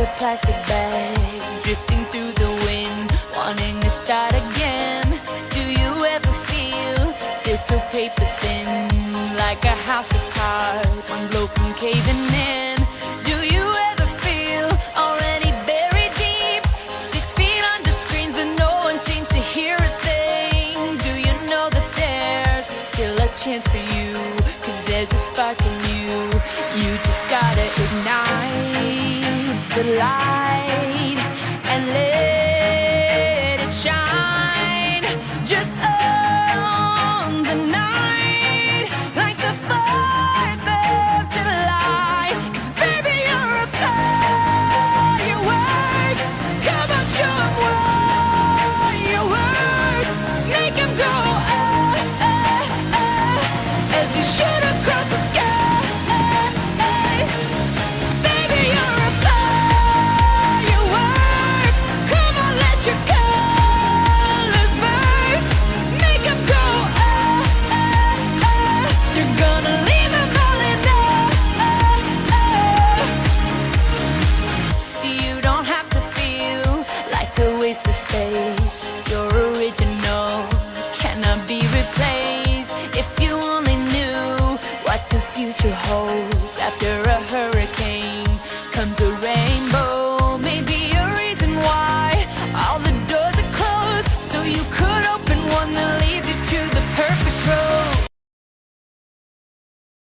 a plastic bag, drifting through the wind, wanting to start again. Do you ever feel so paper thin, like a house of cards, one blow from caving in? Do you ever feel already buried deep, 6 feet under screens but no one seems to hear a thing? Do you know that there's still a chance for you, 'cause there's a spark in you. You just gotta ignite the light and let it shine. Just on the night, like the 4th of July. 'Cause baby, you're a firework. Come on, show 'em what you work. Make 'em go as you shoot across the sky. Baby, you're a firework. Come on, let your colors burst. Make 'em go you're gonna leave 'em all in You don't have to feel like a wasted space. You're original, cannot be replaced. If you only knew what the future holds after